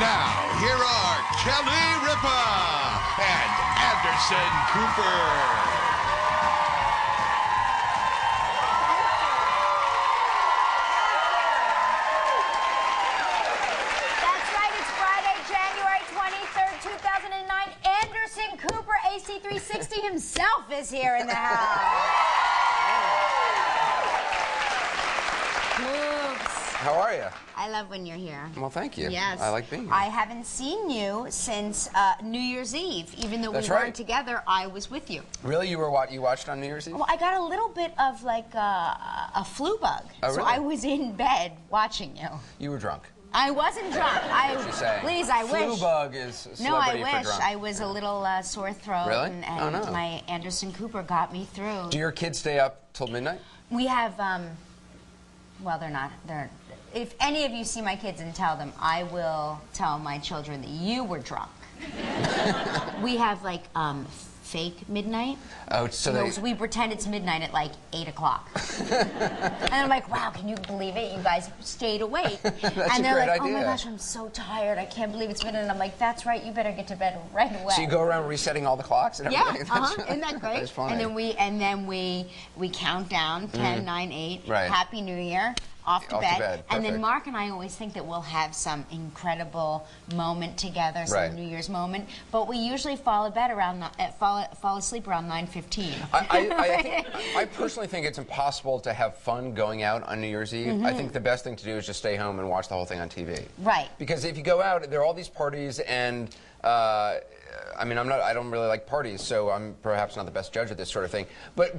Now, here are Kelly Ripa and Anderson Cooper. That's right, it's Friday, January 23rd, 2009. Anderson Cooper, AC360 himself, is here in the house. How are you? I love when you're here. Well, thank you. Yes. I like being here. I haven't seen you since New Year's Eve. Even though That's we weren't right. together, I was with you. Really? You watched on New Year's Eve? Well, I got a little bit of like a flu bug. Oh, So really? I was in bed watching you. You were drunk. I wasn't drunk. She's saying. Please, I Flu wish. bug is No, I celebrity for wish. drunk. I was a little sore throat. Really? And Oh, no. my Anderson Cooper got me through. Do your kids stay up till midnight? We have, well, if any of you see my kids and tell them, I will tell my children that you were drunk. We have like fake midnight. Oh, so You know, they... so we pretend it's midnight at like 8 o'clock. And I'm like, wow, can you believe it? You guys stayed awake. That's and a they're great like, idea. oh my gosh, I'm so tired. I can't believe it's midnight. And I'm like, that's right, you better get to bed right away. So you go around resetting all the clocks and Yeah, everything? isn't that great? That's funny. And then we count down 10, 9, 8. Right. Happy New Year. Off to bed. And then Perfect. Mark and I always think that we'll have some incredible moment together, some Right. New Year's moment. But we usually fall asleep around 9:15. I personally think it's impossible to have fun going out on New Year's Eve. I think the best thing to do is just stay home and watch the whole thing on TV. Right. Because if you go out, there are all these parties, and I mean, I don't really like parties, so I'm perhaps not the best judge of this sort of thing. But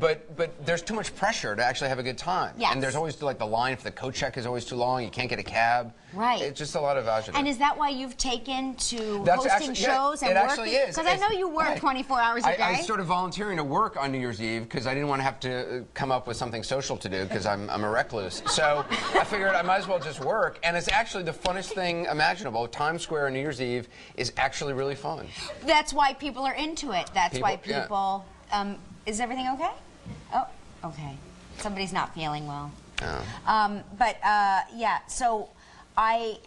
there's too much pressure to actually have a good time. Yes. And there's always like the line for the coat check is always too long. You can't get a cab. Right. It's just a lot of agita. And is that why you've taken to That's hosting actually, shows and it working? actually is. Because I know you work Right. 24 hours a day. I started volunteering to work on New Year's Eve because I didn't want to have to come up with something social to do because I'm a recluse. So I figured I might as well just work. And it's actually the funnest thing imaginable. Times Square on New Year's Eve is actually really fun. That's why people are into it. That's why Yeah. people. Is everything okay? Oh, okay. Somebody's not feeling well. Oh. Yeah. So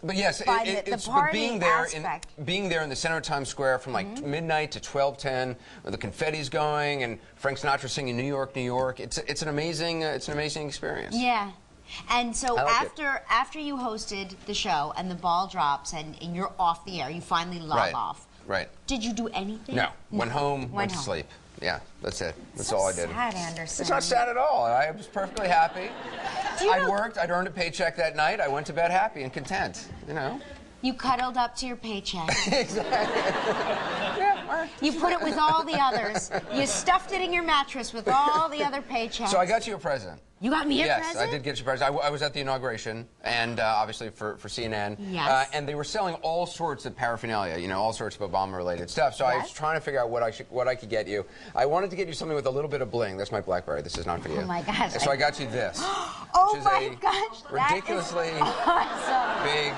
But yes, find that it's the but party being there aspect. being there in the center of Times Square from like midnight to 12:10, with the confetti's going and Frank Sinatra singing "New York, New York." It's an amazing experience. Yeah. And so I like after you hosted the show and the ball drops and you're off the air, you finally log Right. off. Right. Did you do anything? No. Went home, went to home. sleep. Yeah, that's it. That's So all I did. sad, Anderson. It's not sad at all. I was perfectly happy. Do you I'd know- worked. I'd earned a paycheck that night. I went to bed happy and content. You know. You cuddled up to your paycheck. Yeah. all right. You put it with all the others. You stuffed it in your mattress with all the other paychecks. So I got you a present. You got me a Yes, present? I did get you a present. I was at the inauguration, and obviously for CNN. Yes. And they were selling all sorts of paraphernalia, you know, all sorts of Obama-related stuff. So I was Yes. trying to figure out what I could get you. I wanted to get you something with a little bit of bling. That's my BlackBerry. This is not for you. Oh my gosh. So I got you this. Oh which is my a gosh. ridiculously Awesome. big.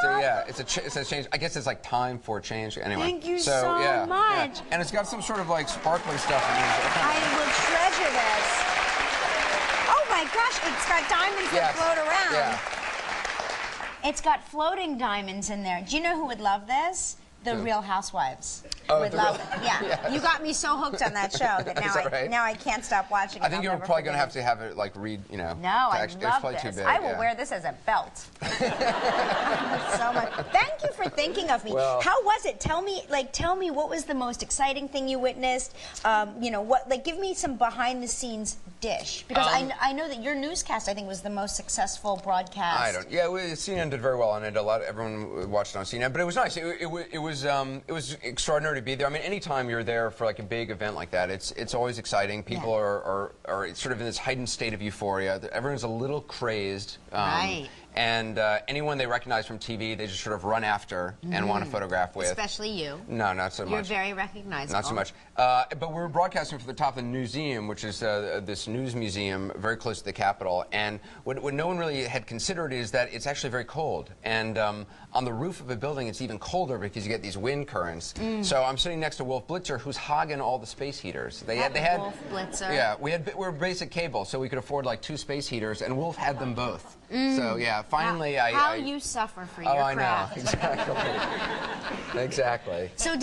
So yeah, it's a change. I guess it's like time for change. Anyway. Thank you so so much. Yeah. And it's got some sort of like sparkly stuff in it. I will treasure this. Oh my gosh, it's got diamonds that float around. Yeah. It's got floating diamonds in there. Do you know who would love this? The Who? Real Housewives. Oh, would the love Real- it. Yeah. Yes. You got me so hooked on that show that now Is that right? now I can't stop watching it. I think you're probably going to have it like read, you know. No, I it's love probably this. too big. I will yeah. wear this as a belt. So much. Thank you for thinking of me. Well- How was it? Tell me what was the most exciting thing you witnessed? You know, give me some behind the scenes dish because I know that your newscast I think was the most successful broadcast. I don't. Yeah, CNN did very well on it. Everyone watched it on CNN, but it was nice. It was extraordinary to be there. I mean, anytime you're there for like a big event like that, it's always exciting. People are sort of in this heightened state of euphoria. Everyone's a little crazed. Right. And anyone they recognize from TV, they just sort of run after and want to photograph with. Especially you. No, not so much. You're very recognizable. Not so much. But we were broadcasting from the top of the Newseum, which is this news museum very close to the Capitol. And what no one really had considered is that it's actually very cold. And on the roof of a building, it's even colder because you get these wind currents. So I'm sitting next to Wolf Blitzer, who's hogging all the space heaters. They had Wolf Blitzer. Yeah, we were basic cable, so we could afford like 2 space heaters, and Wolf had them both. So yeah, finally how you suffer for your craft. I know. Exactly. So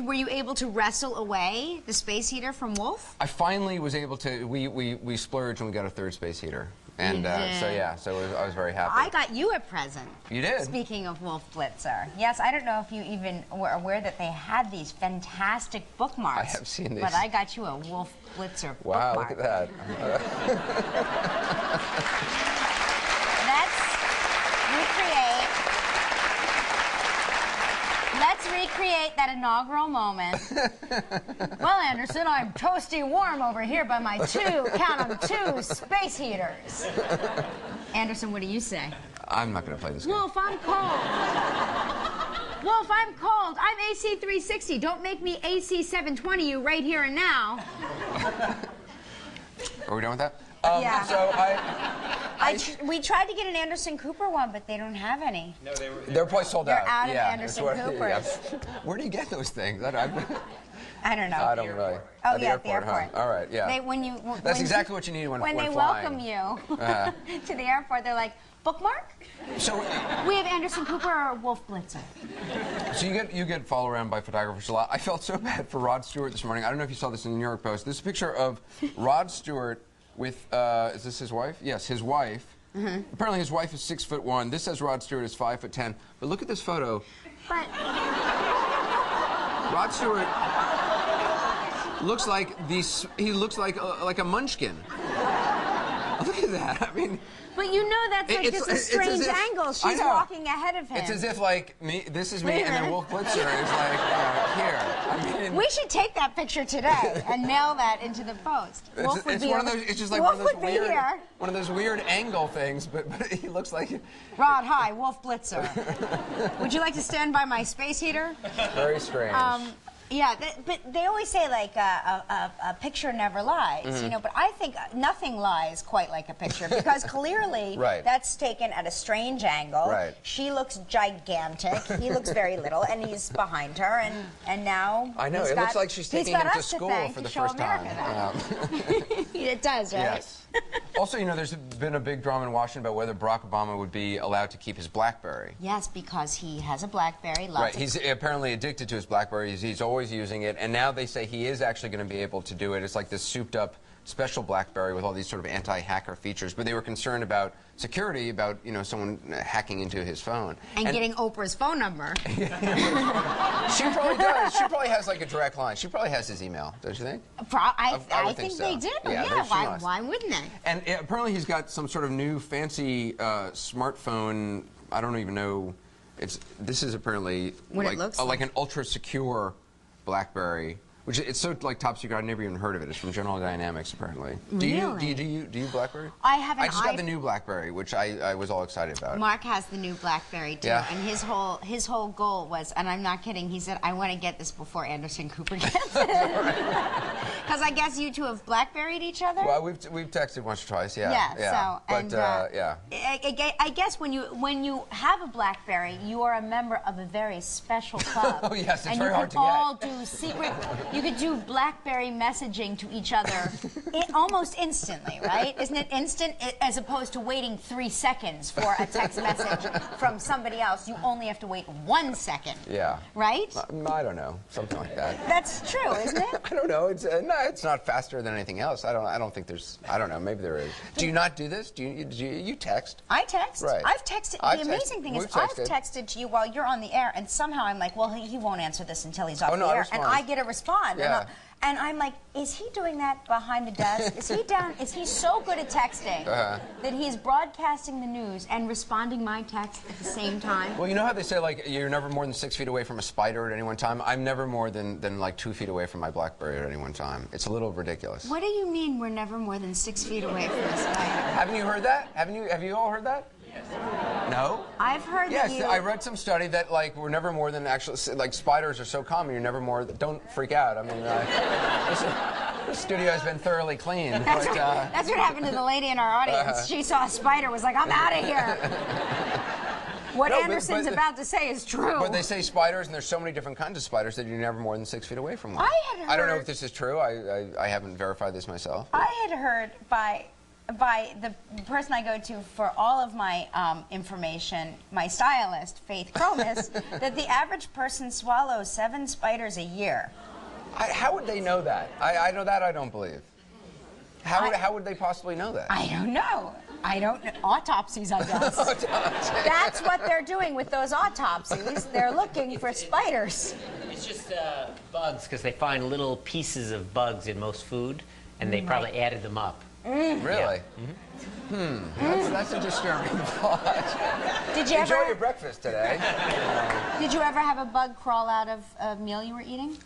were you able to wrestle away the space heater from Wolf? I finally was able to, we splurged and we got a third space heater. And I was very happy. I got you a present. You did? Speaking of Wolf Blitzer. Yes, I don't know if you even were aware that they had these fantastic bookmarks. I have seen these. But I got you a Wolf Blitzer bookmark. Wow, look at that. Let's recreate that inaugural moment. Well, Anderson, I'm toasty warm over here by my count 'em, two space heaters. Anderson, what do you say? I'm not going to play this game. Wolf, I'm cold. Wolf, I'm cold. I'm AC 360. Don't make me AC 720 you right here and now. Are we done with that? Yeah. So we tried to get an Anderson Cooper one, but they don't have any. No, they're probably sold out. They're out of yeah, Anderson Coopers. Yeah. Where do you get those things? I don't know. I don't really. Oh, at the yeah, airport, at the airport. Huh? All right, yeah. That's exactly what you need when they flying. welcome you to the airport, they're like, bookmark? So we have Anderson Cooper or Wolf Blitzer. So you get followed around by photographers a lot. I felt so bad for Rod Stewart this morning. I don't know if you saw this in the New York Post. This is a picture of Rod Stewart with, is this his wife? Yes, his wife. Mm-hmm. Apparently his wife is 6'1". This says Rod Stewart is 5'10". But look at this photo. But Rod Stewart looks like he looks like a munchkin. Look at that. I mean, but you know that's like just a strange angle. She's walking ahead of him. It's as if like me, this is me, and then Wolf Blitzer is like here. I mean, we should take that picture today and mail that into the Post. Wolf would be one of those. It's just like Wolf one of those weird angle things. But he looks like Rod. Hi, Wolf Blitzer. Would you like to stand by my space heater? Very strange. Yeah, but they always say like a picture never lies, you know. But I think nothing lies quite like a picture because clearly that's taken at a strange angle. Right. She looks gigantic. He looks very little, and he's behind her, and now I know it looks like she's taking him to school for the first time. It does, right? Yes. Also, you know, there's been a big drama in Washington about whether Barack Obama would be allowed to keep his BlackBerry. Yes, because he has a BlackBerry. Right. He's apparently addicted to his BlackBerry. He's always using it, and now they say he is actually going to be able to do it. It's like this souped-up special BlackBerry with all these sort of anti-hacker features. But they were concerned about security, about someone hacking into his phone and getting Oprah's phone number. She probably does. She probably has like a direct line. She probably has his email, don't you think? I think so. They do. Yeah. Why wouldn't they? And apparently he's got some sort of new fancy smartphone. I don't even know. This is apparently like an ultra secure BlackBerry, which it's so like top secret. I've never even heard of it. It's from General Dynamics, apparently. Really? Do you BlackBerry? I haven't. I just got the new BlackBerry, which I was all excited about. Mark has the new BlackBerry too, and his whole goal was, and I'm not kidding. He said, "I want to get this before Anderson Cooper gets it," because I guess you two have BlackBerried each other. Well, we've texted once or twice, yeah. Yeah. So, yeah. I guess when you have a BlackBerry, you are a member of a very special club. Oh yes, it's very hard to get. And you can all do secret. You could do BlackBerry messaging to each other almost instantly, right? Isn't it instant as opposed to waiting 3 seconds for a text message from somebody else? You only have to wait 1 second. Yeah. Right? I don't know, something like that. That's true, isn't it? I don't know. It's not faster than anything else. I don't think there's. I don't know. Maybe there is. Do you not do this? Do you text? I text. Right. I've texted. The amazing thing is, I've texted to you while you're on the air, and somehow I'm like, well, he won't answer this until he's off the air, and I get a response. Yeah. And I'm like, is he doing that behind the desk? Is he down? Is he so good at texting that he's broadcasting the news and responding my text at the same time? Well, you know how they say like you're never more than 6 feet away from a spider at any one time. I'm never more than like 2 feet away from my BlackBerry at any one time. It's a little ridiculous. What do you mean we're never more than 6 feet away from a spider? Haven't you heard that? Have you all heard that? No? I've heard that Yes, I read some study that like we're never more than actually like spiders are so common. You're never more. Don't freak out. I mean, this studio has been thoroughly cleaned. That's what happened to the lady in our audience. She saw a spider, was like, I'm out of here. What Anderson's about to say is true. But they say spiders, and there's so many different kinds of spiders that you're never more than 6 feet away from one. I had heard. I don't know if this is true. I haven't verified this myself. I had heard by by the person I go to for all of my information, my stylist, Faith Cromis, that the average person swallows 7 spiders a year. How would they know that? I know that I don't believe. How would they possibly know that? I don't know. I don't know. Autopsies, I guess. That's what they're doing with those autopsies. They're looking for spiders. It's just bugs, because they find little pieces of bugs in most food, and they probably added them up. Really? Yeah. That's a disturbing thought. Did you Enjoy ever? your breakfast today. Did you ever have a bug crawl out of a meal you were eating?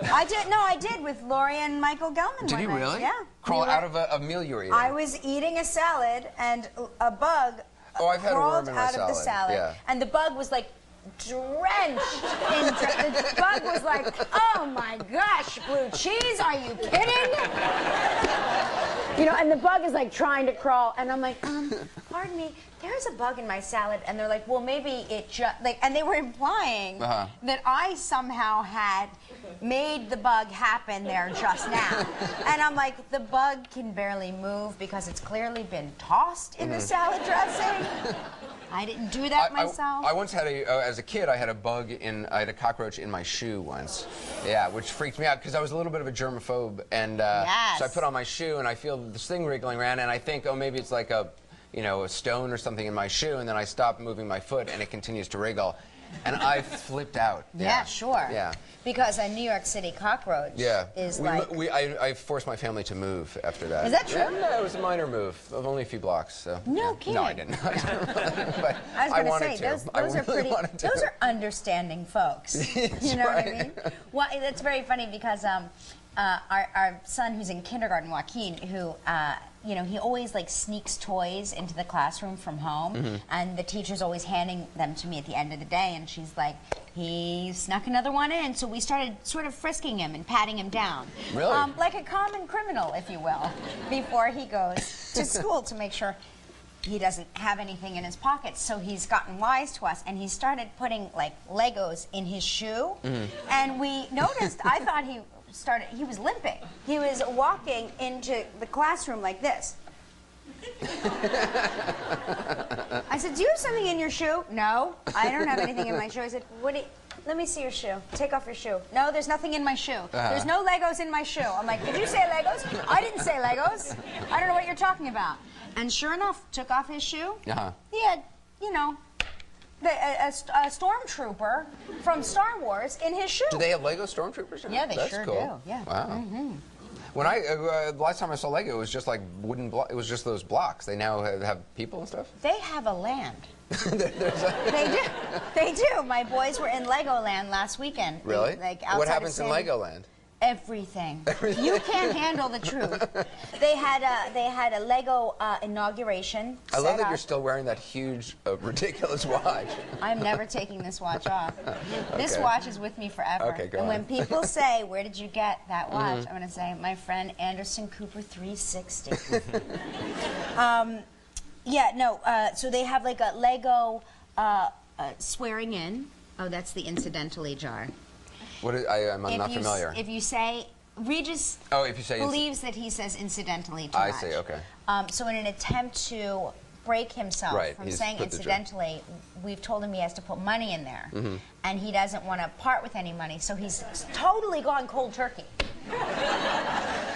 I did. No, I did with Lori and Michael Gelman. Did you really? Yeah. Crawl out of a meal you were eating? I was eating a salad, and a bug I've had a crawled worm in my out of the salad, yeah. and the bug was like drenched in. The bug was like, "Oh my gosh, blue cheese! Are you kidding?" You know, and the bug is like trying to crawl, and I'm like, pardon me, there's a bug in my salad, and they're like, well, maybe it just like, and they were implying that I somehow had made the bug happen there just now, and I'm like, the bug can barely move because it's clearly been tossed in the salad dressing. I didn't do that myself. I once had as a kid, I had I had a cockroach in my shoe once. Yeah, which freaked me out because I was a little bit of a germaphobe, and so I put on my shoe and I feel this thing wriggling around, and I think, oh, maybe it's like a stone or something in my shoe, and then I stop moving my foot and it continues to wriggle. And I flipped out. Yeah, sure. Yeah. Because a New York City cockroach is I forced my family to move after that. Is that true? Yeah, it was a minor move of only a few blocks. So. No kidding. No, I didn't. But I was wanted going to say, those are pretty, those are understanding folks. You know what I mean? Well, that's very funny because our son who's in kindergarten, Joaquin, who, he always like sneaks toys into the classroom from home, and the teacher's always handing them to me at the end of the day, and she's like, he snuck another one in, so we started sort of frisking him and patting him down. Really? Like a common criminal, if you will, before he goes to school to make sure he doesn't have anything in his pockets. So he's gotten wise to us, and he started putting like Legos in his shoe, and we noticed, I thought he was limping. He was walking into the classroom like this. I said, do you have something in your shoe? No, I don't have anything in my shoe. I said, let me see your shoe. Take off your shoe. No, there's nothing in my shoe. There's no Legos in my shoe. I'm like, did you say Legos? I didn't say Legos. I don't know what you're talking about. And sure enough, took off his shoe. He had, a stormtrooper from Star Wars in his shoe. Do they have Lego stormtroopers? Yeah, they That's sure cool. do. Yeah. Wow. When the last time I saw Lego, it was just like wooden blocks. It was just those blocks. They now have people and stuff. They have a land. They do. They do. My boys were in Legoland last weekend. Really? What happens in Legoland? Everything. You can't handle the truth. They had a Lego inauguration. I love that you're still wearing that huge, ridiculous watch. I'm never taking this watch off. This watch is with me forever. Okay, go and on. when people say, "Where did you get that watch?" I'm going to say, "My friend Anderson Cooper 360." So they have like a Lego swearing in. Oh, that's the incidentally jar. What is, I'm not familiar. If you say, Regis believes that he says incidentally too much. I see, okay. So in an attempt to break himself from saying incidentally, we've told him he has to put money in there. And he doesn't want to part with any money, so he's totally gone cold turkey.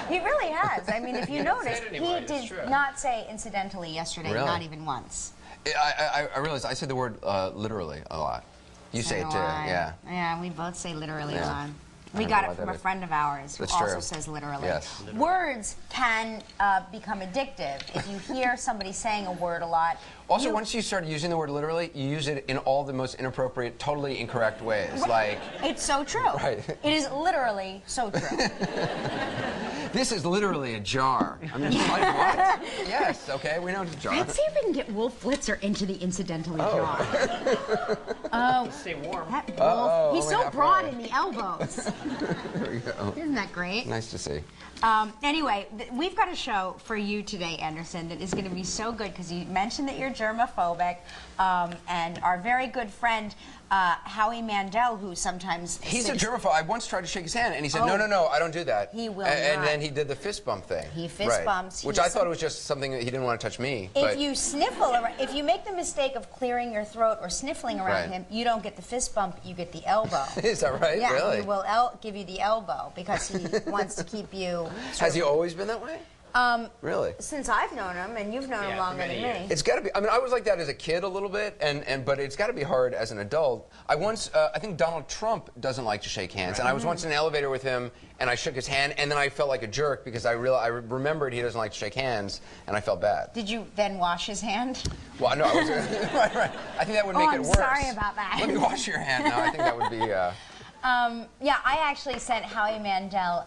He really has. I mean, if you notice, he did not say incidentally yesterday, not even once. I realize I say the word literally a lot. You say it too, yeah. Yeah, we both say literally a lot. We got it from a friend of ours who also says literally. Yes. Words can become addictive if you hear somebody saying a word a lot. Also, once you start using the word literally, you use it in all the most inappropriate, totally incorrect ways. Like, it's so true. Right. It is literally so true. This is literally a jar. I mean, like what? Yes, okay, we know it's a jar. Let's see if we can get Wolf Blitzer into the incidentally jar. Oh, stay warm. That Wolf, he's so broad in the elbows. There we go. Isn't that great? Nice to see. Anyway, we've got a show for you today, Anderson, that is going to be so good because you mentioned that you're germophobic, and our very good friend Howie Mandel, who sometimes He's a germaphobe. I once tried to shake his hand, and he said, no, I don't do that. He will And not. then he did the fist bump thing. He fist bumps. Which I thought it was just something that he didn't want to touch me. If you sniffle, if you make the mistake of clearing your throat or sniffling around him, you don't get the fist bump, you get the elbow. Is that right? Yeah, Really? he will give you the elbow because he wants to keep you... Has he always been that way? Really? Since I've known him, and you've known him longer than me. It's got to be. I mean, I was like that as a kid a little bit, but it's got to be hard as an adult. I think Donald Trump doesn't like to shake hands, and I was once in an elevator with him, and I shook his hand, and then I felt like a jerk because I remembered he doesn't like to shake hands, and I felt bad. Did you then wash his hand? Well, no, I was right. I think that would make it I'm worse. sorry about that. Let me wash your hand. No, I think that would be. Yeah, I actually sent Howie Mandel.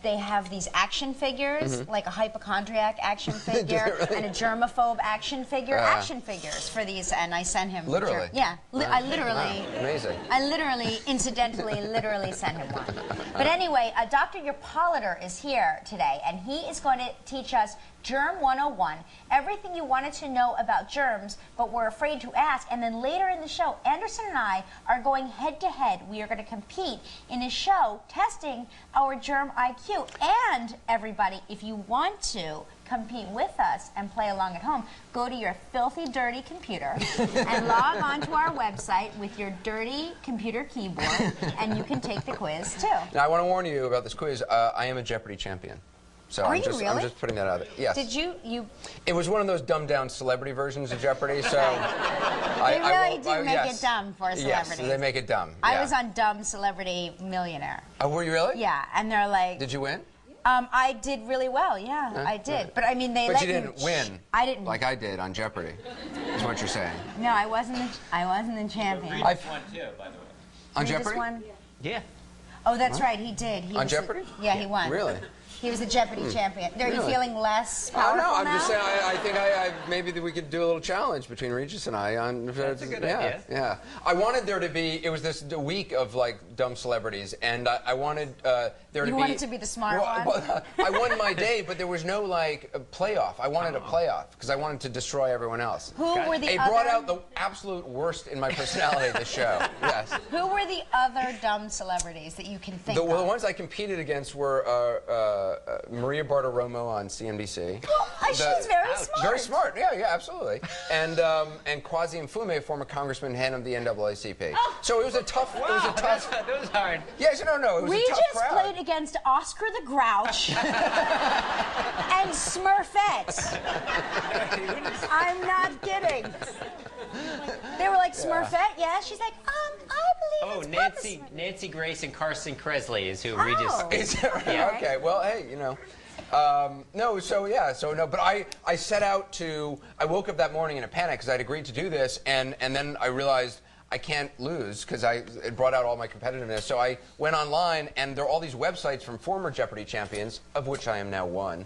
They have these action figures, like a hypochondriac action figure and a germaphobe action figure, action figures for these, and I sent him. Literally? Yeah, I literally. Wow. Amazing. I literally, incidentally, literally sent him one. But anyway, Dr. Yerpoliter is here today, and he is going to teach us Germ 101, everything you wanted to know about germs, but were afraid to ask. And then later in the show, Anderson and I are going head-to-head. We are going to compete in a show testing our germ IQ. And, everybody, if you want to compete with us and play along at home, go to your filthy, dirty computer and log on to our website with your dirty computer keyboard, and you can take the quiz, too. Now, I want to warn you about this quiz. I am a Jeopardy champion. So Are I'm you just, really? I'm just putting that out there. Yes. Did you? It was one of those dumbed-down celebrity versions of Jeopardy, so... They really do make it dumb for celebrities. Yes, they make it dumb. I yeah. was on Dumb Celebrity Millionaire. Oh, were you really? Yeah, and they're like... Did you win? I did really well, yeah, I did. But I mean, they But let you didn't win. I didn't. Like I did on Jeopardy, is what you're saying. No, I wasn't the champion. Regis won too, by the way. On Regis Jeopardy? won? Yeah. Oh, that's right, he did. He On was Jeopardy? Yeah, he won. Really? He was the Jeopardy champion. Are you Really? feeling less Oh, powerful no, I'm now? just saying, I think maybe that we could do a little challenge between Regis and I. That's a good yeah, idea. Yeah. I wanted there to be, it was this week of, like, dumb celebrities, and I wanted there to be... You wanted to be the smart one? I won my day, but there was no, like, playoff. I wanted a playoff, because I wanted to destroy everyone else. Who were the It other... brought out the absolute worst in my personality, the show. Yes. Who were the other dumb celebrities that you can think The of? ones I competed against were Maria Bartiromo on CNBC. She's very smart. Very smart. Yeah, absolutely. And Kwasi Mfume, former congressman, head of the NAACP. So it was a tough. It was a tough. That was hard. Yes, no. It was Regis a tough crowd. played against Oscar the Grouch and Smurfette. I'm not kidding. They were like, Smurfette, yeah? She's like, I believe it's Nancy Grace and Carson Kressley is who Oh. Regis. Is that right? Yeah. Okay. Well, hey, you know. No, but I set out to, I woke up that morning in a panic because I'd agreed to do this, and then I realized I can't lose because it brought out all my competitiveness. So I went online, and there are all these websites from former Jeopardy champions, of which I am now one,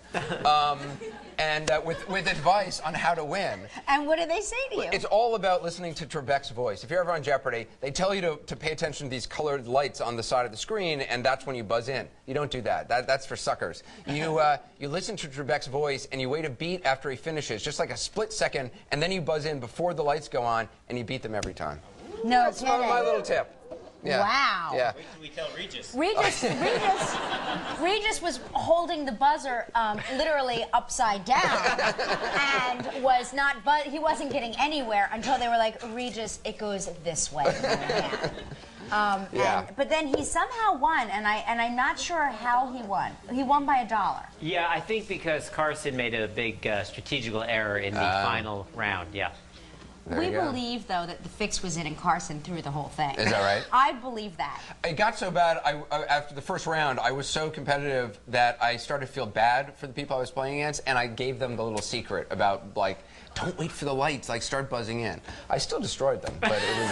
and with advice on how to win. And what do they say to you? It's all about listening to Trebek's voice. If you're ever on Jeopardy, they tell you to pay attention to these colored lights on the side of the screen, and that's when you buzz in. You don't do that. That's for suckers. You listen to Trebek's voice, and you wait a beat after he finishes, just like a split second, and then you buzz in before the lights go on, and you beat them every time. No That's kidding. my little tip. Yeah. Wow. Yeah. Wait till we tell Regis. Regis was holding the buzzer literally upside down and was not, he wasn't getting anywhere until they were like, Regis, it goes this way. Yeah. But then he somehow won, and I'm not sure how he won. He won by $1. Yeah, I think because Carson made a big strategical error in the final round. Yeah. We believe, though, that the fix was in and Carson threw the whole thing. Is that right? I believe that. It got so bad, after the first round, I was so competitive that I started to feel bad for the people I was playing against, and I gave them the little secret about, like, don't wait for the lights, like, start buzzing in. I still destroyed them, but it was...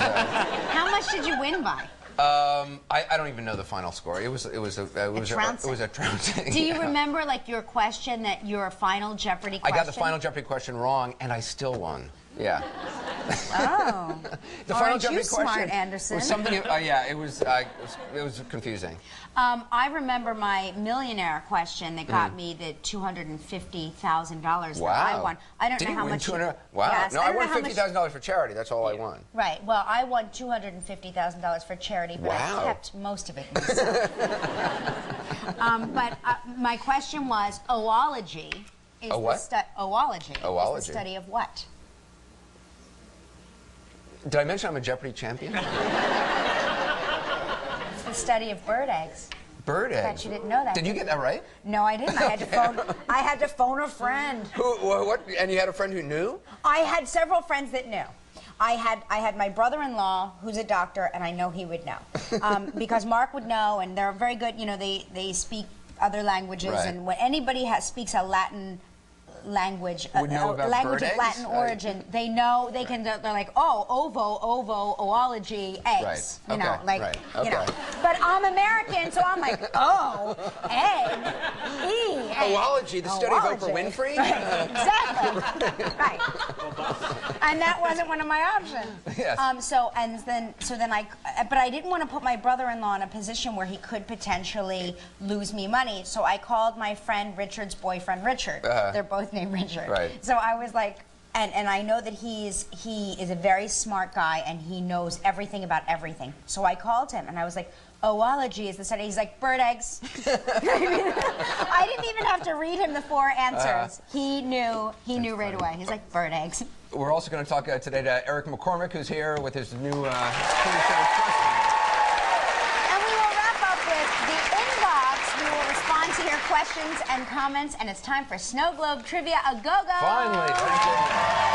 How much did you win by? I don't even know the final score. It was a trouncing. Do you remember, like, your question, that your final Jeopardy question? I got the final Jeopardy question wrong, and I still won. Yeah. Oh. The Aren't final you Jeopardy smart, question Anderson? was something. Yeah, it was confusing. I remember my millionaire question that got me the $250,000 that I won. I don't Did know you how win much. 200? Wow. Yes, No, I don't know won how much- $50,000 for charity. That's all I won. Right. Well, I won $250,000 for charity, but Wow. I kept most of it myself. But my question was, oology is A what? oology is Oology. the study of what? Did I mention I'm a Jeopardy champion? It's the study of bird eggs. Bird eggs. Bet you didn't know that. Did you get that right? No, I didn't. I had to phone a friend. What? And you had a friend who knew? I had several friends that knew. I had my brother-in-law, who's a doctor, and I know he would know. Because Mark would know, and they're very good, you know, they speak other languages, Right. and when anybody speaks a Latin language, Would know about language bird of eggs? Latin origin, they know, they're like, oh, oology, eggs, Right. you know, Okay. like, Right. you know. Okay. But I'm American, so I'm like, oh, egg, egg. Oology, the study of Oprah Oology. Winfrey? Right, exactly. Right. And that wasn't one of my options. Yes. But I didn't want to put my brother-in-law in a position where he could potentially lose me money. So I called my friend Richard's boyfriend, Richard. They're both named Richard. Right. So I was like, and I know that he is a very smart guy and he knows everything about everything. So I called him and I was like, oology is the study. He's like, bird eggs. I didn't even have to read him the 4 answers. He knew right away. He's like, bird eggs. We're also going to talk today to Eric McCormick, who's here with his new TV show, Trust Me. And we will wrap up with the inbox. We will respond to your questions and comments, and it's time for Snow Globe Trivia. A go-go! Finally, thank you.